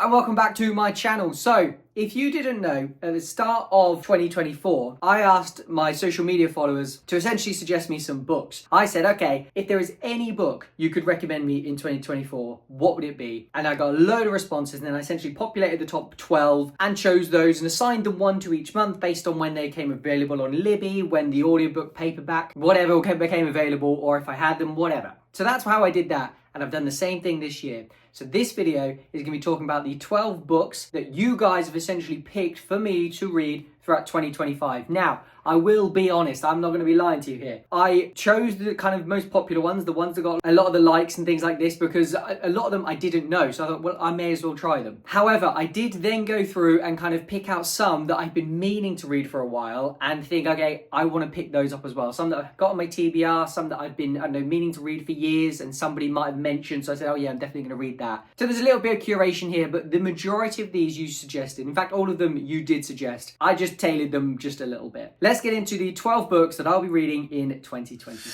and welcome back to my channel. So, if you didn't know, at the start of 2024, I asked my social media followers to essentially suggest me some books. I said, okay, if there is any book you could recommend me in 2024, what would it be? And I got a load of responses, and then I essentially populated the top 12 and chose those and assigned them one to each month based on when they came available on Libby, when the audiobook, paperback, whatever became available, or if I had them, whatever. So that's how I did that, and I've done the same thing this year. So this video is going to be talking about the 12 books that you guys have essentially picked for me to read throughout 2025. Now, I will be honest, I'm not going to be lying to you here. I chose the kind of most popular ones, the ones that got a lot of the likes and things like this, because a lot of them I didn't know. So I thought, well, I may as well try them. However, I did then go through and kind of pick out some that I've been meaning to read for a while and think, okay, I want to pick those up as well. Some that I've got on my TBR, some that I've been, I don't know, meaning to read for years and somebody might have mentioned. So I said, oh yeah, I'm definitely going to read that. So there's a little bit of curation here, but the majority of these you suggested. In fact, all of them you did suggest. I just tailored them just a little bit. Let's get into the 12 books that I'll be reading in 2025.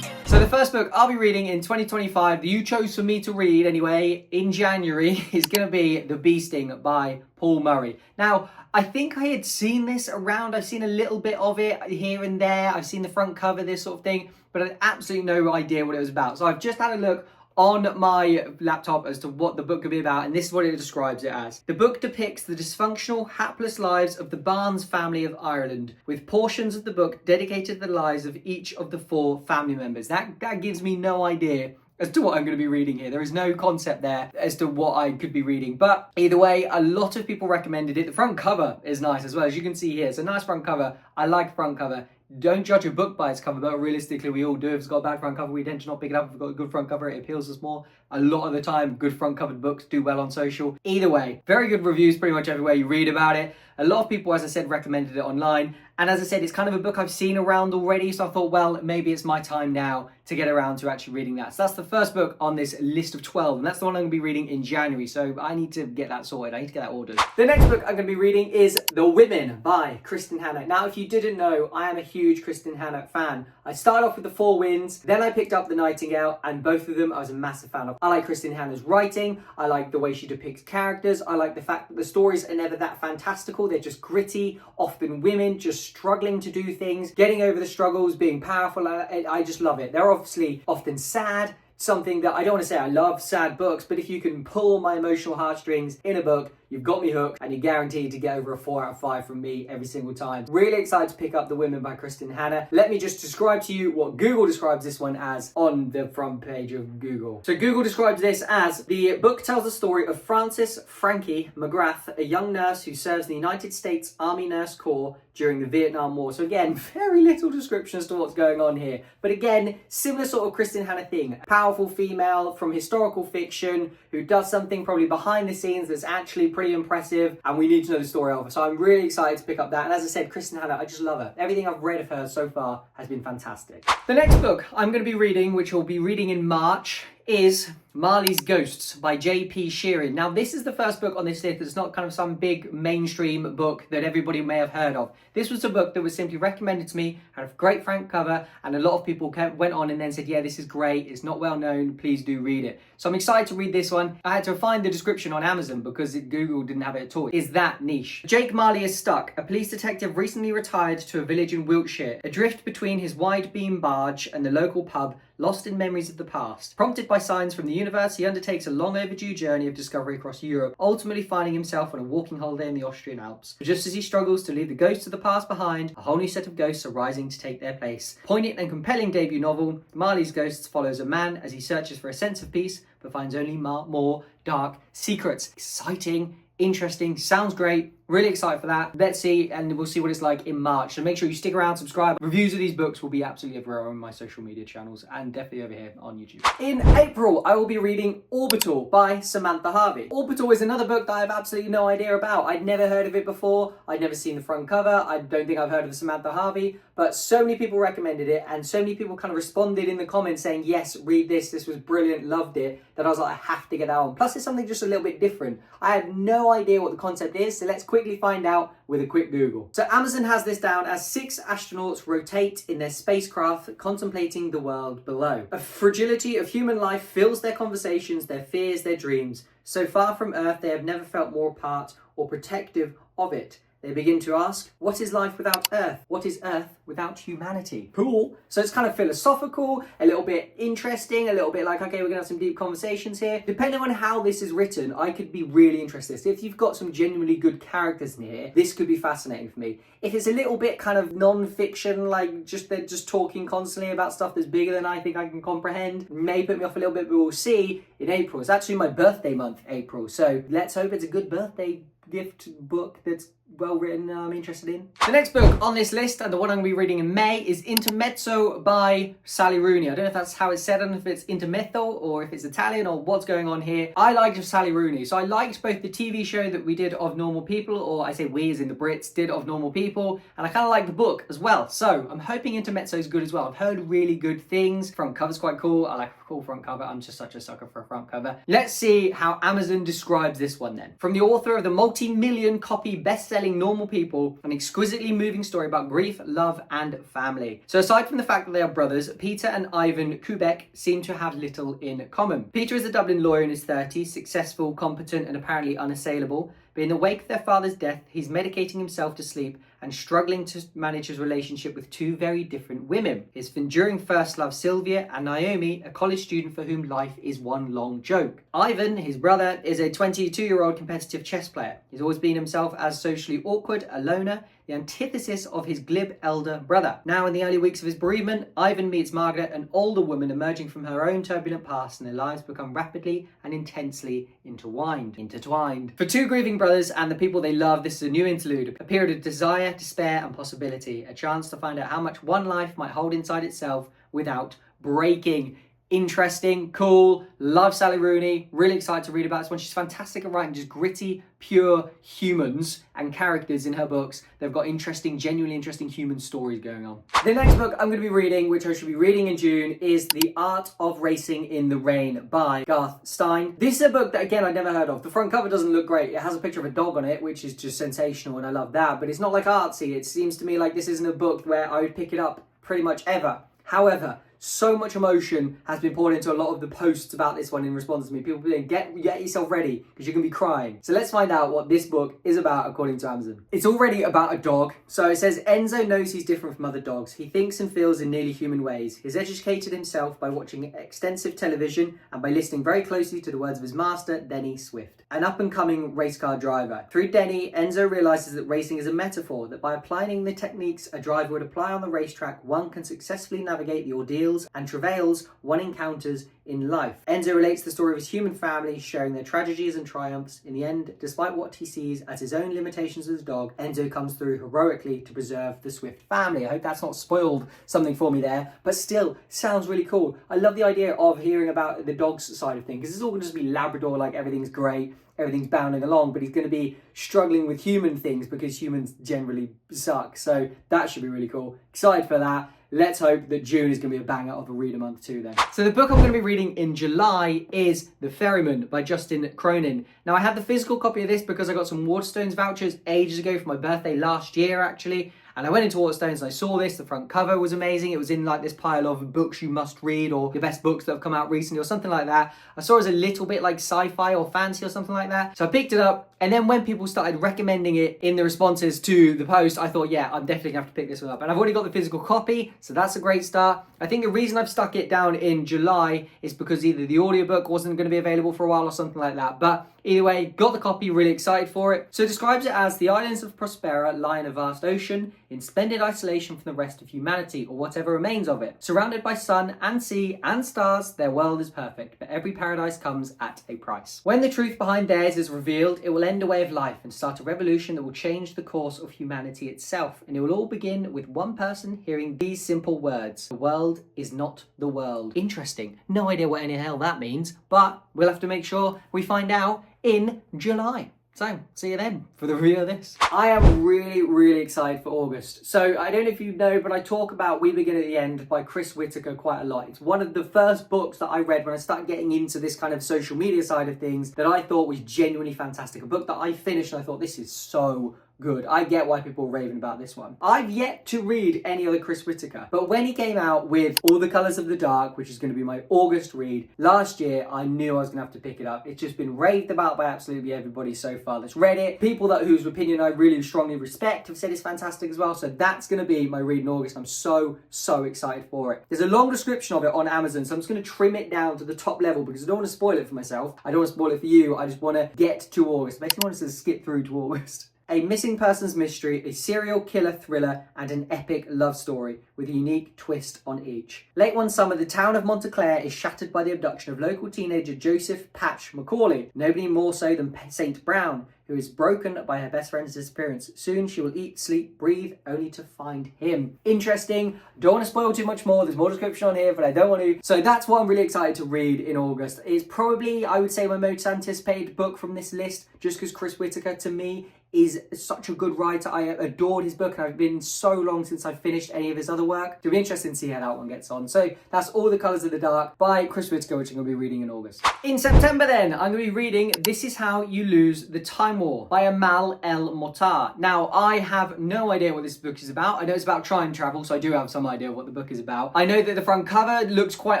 So the first book I'll be reading in 2025 that you chose for me to read anyway in January is going to be The Bee Sting by Paul Murray. Now, I think I had seen this around. I've seen a little bit of it here and there. I've seen the front cover, this sort of thing, but I had absolutely no idea what it was about. So I've just had a look on my laptop as to what the book could be about, and this is what it describes it as. The book depicts the dysfunctional, hapless lives of the Barnes family of Ireland, with portions of the book dedicated to the lives of each of the 4 family members. That gives me no idea as to what I'm going to be reading here. There is no concept there as to what I could be reading. But either way, a lot of people recommended it. The front cover is nice as well, as you can see here. It's a nice front cover. I like the front cover. Don't judge a book by its cover, but realistically we all do. If it's got a bad front cover, we tend to not pick it up. If it's got a good front cover, it appeals us more. A lot of the time, good front covered books do well on social. Either way, very good reviews pretty much everywhere you read about it. A lot of people, as I said, recommended it online. And as I said, it's kind of a book I've seen around already. So I thought, well, maybe it's my time now to get around to actually reading that. So that's the first book on this list of 12. And that's the one I'm going to be reading in January. So I need to get that sorted. I need to get that ordered. The next book I'm going to be reading is The Women by Kristin Hannah. Now, if you didn't know, I am a huge Kristin Hannah fan. I started off with The Four Winds. Then I picked up The Nightingale. And both of them I was a massive fan of. I like Kristin Hannah's writing. I like the way she depicts characters. I like the fact that the stories are never that fantastical. They're just gritty. Often women just struggling to do things, getting over the struggles, being powerful. I just love it. They're obviously often sad, something that I don't want to say I love sad books, but if you can pull my emotional heartstrings in a book, you've got me hooked, and you're guaranteed to get over a 4 out of 5 from me every single time. Really excited to pick up The Women by Kristin Hannah. Let me just describe to you what Google describes this one as on the front page of Google. So Google describes this as: the book tells the story of Frances Frankie McGrath, a young nurse who serves the United States Army Nurse Corps during the Vietnam War. So again, very little description as to what's going on here. But again, similar sort of Kristin Hannah thing. Powerful female from historical fiction who does something probably behind the scenes that's actually pretty impressive, and we need to know the story of her. So I'm really excited to pick up that. And as I said, Kristin Hannah, I just love her. Everything I've read of her so far has been fantastic. The next book I'm going to be reading, which we'll be reading in March, is Marley's Ghosts by J.P. Sheeran. Now, this is the first book on this list that's not kind of some big mainstream book that everybody may have heard of. This was a book that was simply recommended to me, had a great front cover, and a lot of people went on and then said, yeah, this is great, it's not well known, please do read it. So I'm excited to read this one. I had to find the description on Amazon because Google didn't have it at all. It's that niche. Jake Marley is stuck. A police detective recently retired to a village in Wiltshire, adrift between his wide beam barge and the local pub, lost in memories of the past. Prompted by signs from the universe, he undertakes a long overdue journey of discovery across Europe, ultimately finding himself on a walking holiday in the Austrian Alps. But just as he struggles to leave the ghosts of the past behind, a whole new set of ghosts are rising to take their place. Poignant and compelling debut novel, Marley's Ghosts follows a man as he searches for a sense of peace, but finds only more dark secrets. Exciting, interesting, sounds great. Really excited for that. Let's see, and we'll see what it's like in March. So make sure you stick around, subscribe. Reviews of these books will be absolutely everywhere on my social media channels and definitely over here on YouTube. In April, I will be reading Orbital by Samantha Harvey. Orbital is another book that I have absolutely no idea about. I'd never heard of it before. I'd never seen the front cover. I don't think I've heard of Samantha Harvey, but so many people recommended it and so many people kind of responded in the comments saying, yes, read this. This was brilliant. Loved it. That I was like, I have to get that on. Plus, it's something just a little bit different. I have no idea what the concept is, so let's quickly quickly find out with a quick Google. So Amazon has this down as 6 astronauts rotate in their spacecraft contemplating the world below. A fragility of human life fills their conversations, their fears, their dreams. So far from Earth, they have never felt more apart or protective of it. They begin to ask, what is life without Earth? What is Earth without humanity? Cool. So it's kind of philosophical, a little bit interesting, a little bit like, okay, we're gonna have some deep conversations here. Depending on how this is written, I could be really interested. If you've got some genuinely good characters in here, this could be fascinating for me. If it's a little bit kind of non-fiction, like they're just talking constantly about stuff that's bigger than I think I can comprehend, may put me off a little bit, but we'll see in April. It's actually my birthday month, April. So let's hope it's a good birthday gift book that's well written and I'm interested in. The next book on this list, and the one I'm going to be reading in May, is Intermezzo by Sally Rooney. I don't know if that's how it's said, I don't know if it's intermezzo or if it's Italian or what's going on here. I liked Sally Rooney. So I liked both the TV show that we did of Normal People, or I say we as in the Brits did of Normal People, and I kind of like the book as well. So I'm hoping Intermezzo is good as well. I've heard really good things. Front cover's quite cool. I like a cool front cover. I'm just such a sucker for a front cover. Let's see how Amazon describes this one then. From the author of the multi-million copy best-selling Normal People, an exquisitely moving story about grief, love, and family. So aside from the fact that they are brothers, Peter and Ivan Kubek seem to have little in common. Peter is a Dublin lawyer in his 30s, successful, competent, and apparently unassailable. But in the wake of their father's death, he's medicating himself to sleep and struggling to manage his relationship with 2 very different women. His enduring first love, Sylvia, and Naomi, a college student for whom life is one long joke. Ivan, his brother, is a 22-year-old competitive chess player. He's always been himself as socially awkward, a loner, the antithesis of his glib elder brother. Now, in the early weeks of his bereavement, Ivan meets Margaret, an older woman emerging from her own turbulent past, and their lives become rapidly and intensely intertwined. For 2 grieving brothers and the people they love, this is a new interlude, a period of desire, despair, and possibility, a chance to find out how much one life might hold inside itself without breaking. Interesting, cool, love Sally Rooney, really excited to read about this one. She's fantastic at writing just gritty, pure humans and characters in her books. They've got interesting, genuinely interesting human stories going on. The next book I'm going to be reading, which I should be reading in June, is The Art of Racing in the Rain by Garth Stein. This is a book that, again, I'd never heard of. The front cover doesn't look great. It has a picture of a dog on it, which is just sensational, and I love that, but it's not like artsy. It seems to me like this isn't a book where I would pick it up pretty much ever. However, so much emotion has been poured into a lot of the posts about this one in response to me. People being, get yourself ready because you're going to be crying. So let's find out what this book is about according to Amazon. It's already about a dog. So it says, Enzo knows he's different from other dogs. He thinks and feels in nearly human ways. He's educated himself by watching extensive television and by listening very closely to the words of his master, Denny Swift, an up-and-coming race car driver. Through Denny, Enzo realizes that racing is a metaphor, that by applying the techniques a driver would apply on the racetrack, one can successfully navigate the ordeals and travails one encounters in life. Enzo relates the story of his human family, sharing their tragedies and triumphs. In the end, despite what he sees as his own limitations as a dog, Enzo comes through heroically to preserve the Swift family. I hope that's not spoiled something for me there, but still, sounds really cool. I love the idea of hearing about the dog's side of things, because it's all going to just be Labrador, like everything's great, everything's bounding along, but he's going to be struggling with human things because humans generally suck. So that should be really cool. Excited for that. Let's hope that June is going to be a banger of a reader month too then. So the book I'm going to be reading in July is The Ferryman by Justin Cronin. Now I have the physical copy of this because I got some Waterstones vouchers ages ago for my birthday last year actually. And I went into Waterstones and I saw this. The front cover was amazing. It was in like this pile of books you must read or the best books that have come out recently or something like that. I saw it as a little bit like sci-fi or fantasy or something like that. So I picked it up. And then when people started recommending it in the responses to the post, I thought, yeah, I'm definitely going to have to pick this one up. And I've already got the physical copy, so that's a great start. I think the reason I've stuck it down in July is because either the audiobook wasn't going to be available for a while or something like that. But either way, got the copy, really excited for it. So it describes it as the islands of Prospera lie in a vast ocean, in splendid isolation from the rest of humanity, or whatever remains of it. Surrounded by sun and sea and stars, their world is perfect, but every paradise comes at a price. When the truth behind theirs is revealed, it will end a way of life and start a revolution that will change the course of humanity itself. And it will all begin with one person hearing these simple words: the world is not the world. Interesting. No idea what any hell that means, but we'll have to make sure we find out in July. So, see you then for the review of this. I am really excited for August. So, I don't know if you know, but I talk about We Begin at the End by Chris Whitaker quite a lot. It's one of the first books that I read when I started getting into this kind of social media side of things that I thought was genuinely fantastic. A book that I finished and I thought, this is so good. I get why people are raving about this one. I've yet to read any other Chris Whitaker, but when he came out with All the Colours of the Dark, which is going to be my August read, last year, I knew I was going to have to pick it up. It's just been raved about by absolutely everybody so far that's read it. People whose opinion I really strongly respect have said it's fantastic as well, so that's going to be my read in August. I'm so excited for it. There's a long description of it on Amazon, so I'm just going to trim it down to the top level because I don't want to spoil it for myself. I don't want to spoil it for you. I just want to get to August. I basically want us to skip through to August. A missing persons mystery, a serial killer thriller, and an epic love story with a unique twist on each. Late one summer, the town of Montclair is shattered by the abduction of local teenager Joseph Patch Macaulay. Nobody more so than Saint Brown, who is broken by her best friend's disappearance. Soon she will eat, sleep, breathe, only to find him. Interesting. Don't want to spoil too much more. There's more description on here, but I don't want to. So that's what I'm really excited to read in August. It's probably, I would say, my most anticipated book from this list, just because Chris Whitaker, to me, is such a good writer. I adored his book, and I've been so long since I've finished any of his other work. It'll be interesting to see how that one gets on. So that's All the Colours of the Dark by Chris Whitaker, which I'm going to be reading in August. In September then, I'm going to be reading This Is How You Lose the Time War by Amal El-Mottar. Now, I have no idea what this book is about. I know it's about time travel, so I do have some idea of what the book is about. I know that the front cover looks quite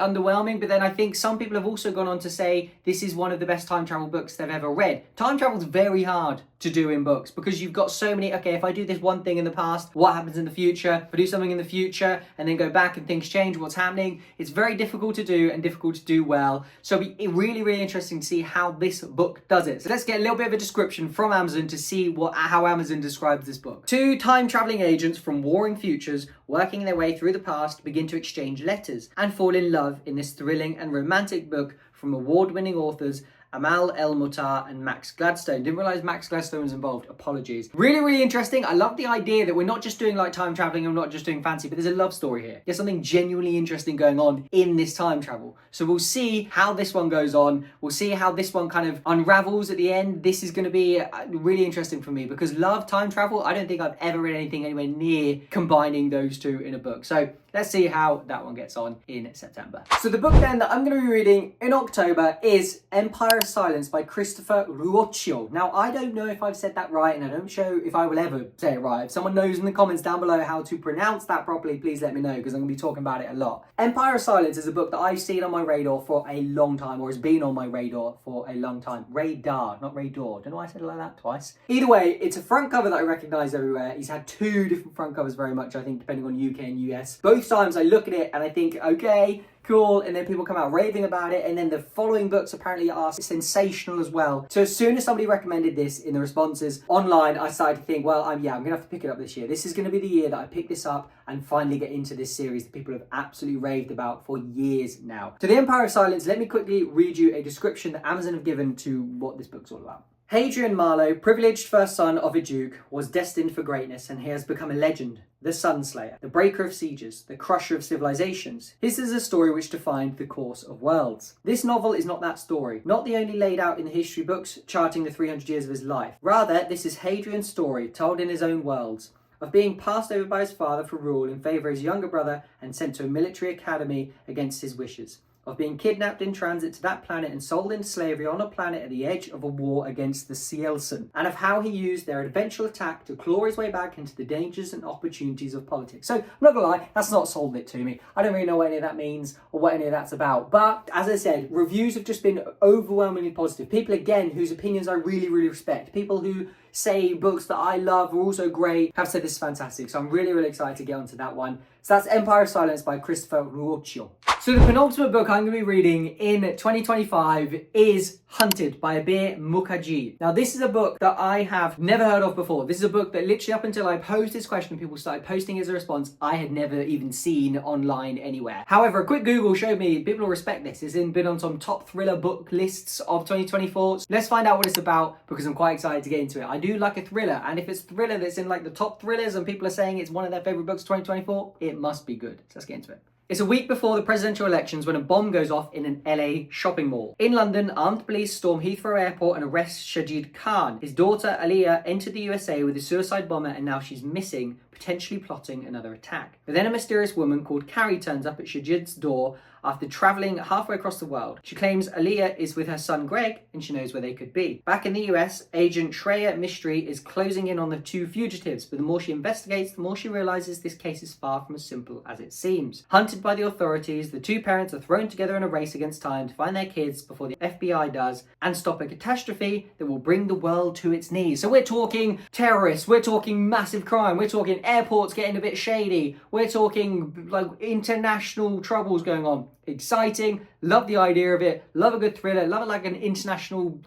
underwhelming, but then I think some people have also gone on to say this is one of the best time travel books they've ever read. Time travel's very hard to do in books because you've got so many, okay, if I do this one thing in the past, what happens in the future? If I do something in the future and then go back and things change, what's happening? It's very difficult to do and difficult to do well. So it'll be really interesting to see how this book does it. So let's get a little bit of a description from Amazon to see how Amazon describes this book. Two time-traveling agents from warring futures working their way through the past begin to exchange letters and fall in love in this thrilling and romantic book from award-winning authors Amal El-Mottar and Max Gladstone. Didn't realise Max Gladstone was involved. Apologies. Really interesting. I love the idea that we're not just doing like time traveling and we're not just doing fancy, but there's a love story here. There's something genuinely interesting going on in this time travel. So we'll see how this one goes on. We'll see how this one kind of unravels at the end. This is going to be really interesting for me because love, time travel, I don't think I've ever read anything anywhere near combining those two in a book. So let's see how that one gets on in September. So the book then that I'm going to be reading in October is Empire of Silence by Christopher Ruocchio. Now, I don't know if I've said that right, and I don't know if I will ever say it right. If someone knows in the comments down below how to pronounce that properly, please let me know, because I'm going to be talking about it a lot. Empire of Silence is a book that I've seen on my radar for a long time, or has been on my radar for a long time. Radar, not radar. Don't know why I said it like that twice. Either way, it's a front cover that I recognise everywhere. He's had two different front covers very much, I think, depending on UK and US. Both times I look at it and I think, okay, cool, and then people come out raving about it, and then the following books apparently are sensational as well. So as soon as somebody recommended this in the responses online, I started to think, well, I'm gonna have to pick it up this year. This is gonna be the year that I pick this up and finally get into this series that people have absolutely raved about for years now. To The Empire of Silence, let me quickly read you a description that Amazon have given to what this book's all about. Hadrian Marlowe, privileged first son of a duke, was destined for greatness, and he has become a legend. The Sunslayer, the breaker of sieges, the crusher of civilizations. His is a story which defined the course of worlds. This novel is not that story, not the only laid out in the history books charting the 300 years of his life. Rather, this is Hadrian's story, told in his own worlds, of being passed over by his father for rule in favour of his younger brother and sent to a military academy against his wishes. Of being kidnapped in transit to that planet and sold into slavery on a planet at the edge of a war against the Cielsen, and of how he used their eventual attack to claw his way back into the dangers and opportunities of politics. So, I'm not gonna lie, that's not sold it to me. I don't really know what any of that means or what any of that's about. But, as I said, reviews have just been overwhelmingly positive. People, again, whose opinions I really respect. People who say books that I love are also great have said this is fantastic. So I'm really excited to get onto that one. So that's Empire of Silence by Christopher Ruocchio. So the penultimate book I'm going to be reading in 2025 is Hunted by Abir Mukherjee. Now this is a book that I have never heard of before. This is a book that literally up until I posed this question, people started posting as a response, I had never even seen online anywhere. However, a quick Google showed me people will respect this. It's been on some top thriller book lists of 2024. So let's find out what it's about because I'm quite excited to get into it. I do like a thriller, and if it's thriller that's in like the top thrillers and people are saying it's one of their favorite books of 2024, it must be good. So let's get into it. It's a week before the presidential elections when a bomb goes off in an LA shopping mall. In London, armed police storm Heathrow Airport and arrest Shajid Khan. His daughter Aliyah entered the USA with a suicide bomber and now she's missing, potentially plotting another attack. But then a mysterious woman called Carrie turns up at Shajid's door after travelling halfway across the world. She claims Aliyah is with her son Greg and she knows where they could be. Back in the US, agent Shreya Mistry is closing in on the two fugitives, but the more she investigates, the more she realises this case is far from as simple as it seems. Hunted by the authorities, the two parents are thrown together in a race against time to find their kids before the FBI does and stop a catastrophe that will bring the world to its knees. So we're talking terrorists, we're talking massive crime, we're talking airports getting a bit shady, we're talking like international troubles going on. Exciting, love the idea of it, love a good thriller, love it like an international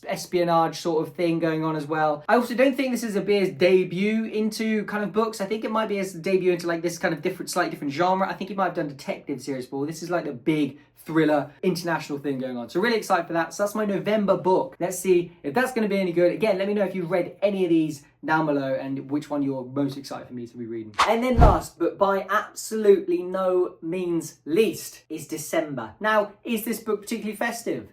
espionage sort of thing going on as well. I also don't think this is Abir's debut into kind of books. I think it might be his debut into like this kind of slightly different genre. I think he might have done detective series before. This is like the big thriller international thing going on. So really excited for that. So that's my November book. Let's see if that's going to be any good. Again, let me know if you've read any of these down below and which one you're most excited for me to be reading. And then last, but by absolutely no means least, is December. Now, is this book particularly festive?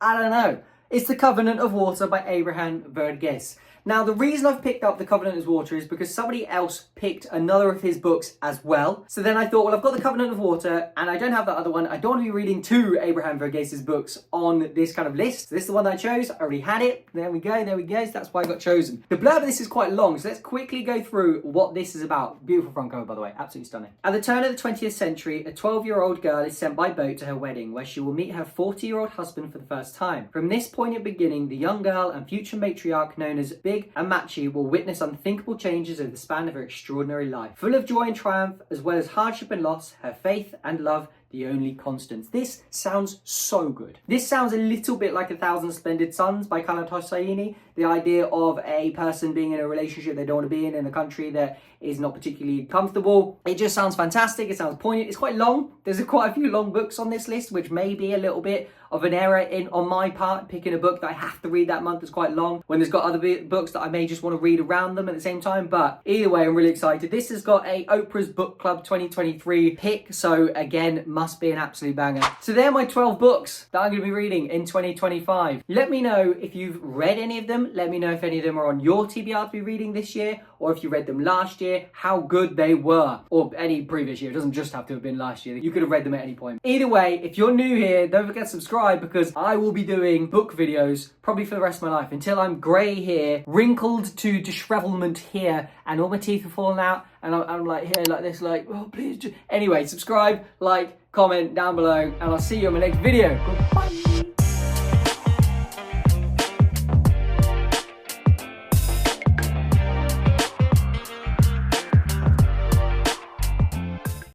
I don't know. It's The Covenant of Water by Abraham Verghese. Now, the reason I've picked up The Covenant of Water is because somebody else picked another of his books as well. So then I thought, well, I've got The Covenant of Water and I don't have that other one. I don't want to be reading two Abraham Verghese's books on this kind of list. This is the one that I chose. I already had it. There we go. So that's why I got chosen. The blurb of this is quite long, so let's quickly go through what this is about. Beautiful front cover, by the way. Absolutely stunning. At the turn of the 20th century, a 12-year-old girl is sent by boat to her wedding, where she will meet her 40-year-old husband for the first time. From this poignant beginning, the young girl and future matriarch known as Big and Matchy will witness unthinkable changes over the span of her extraordinary life. Full of joy and triumph, as well as hardship and loss, her faith and love the only constants. This sounds so good. This sounds a little bit like A Thousand Splendid Suns by Khaled Hosseini. The idea of a person being in a relationship they don't want to be in a country that is not particularly comfortable. It just sounds fantastic. It sounds poignant. It's quite long. There's quite a few long books on this list, which may be a little bit of an error on my part. Picking a book that I have to read that month is quite long when there's got other books that I may just want to read around them at the same time. But either way, I'm really excited. This has got a Oprah's Book Club 2023 pick. So again, must be an absolute banger. So they're my 12 books that I'm going to be reading in 2025. Let me know if you've read any of them. Let me know if any of them are on your TBR to be reading this year, or if you read them last year, how good they were, or any previous year. It doesn't just have to have been last year. You could have read them at any point. Either way, if you're new here, don't forget to subscribe, because I will be doing book videos probably for the rest of my life until I'm grey here, wrinkled to dishevelment here, and all my teeth are falling out, and I'm like here like this, like, oh please. Anyway, subscribe, like, comment down below, and I'll see you in my next video. Goodbye.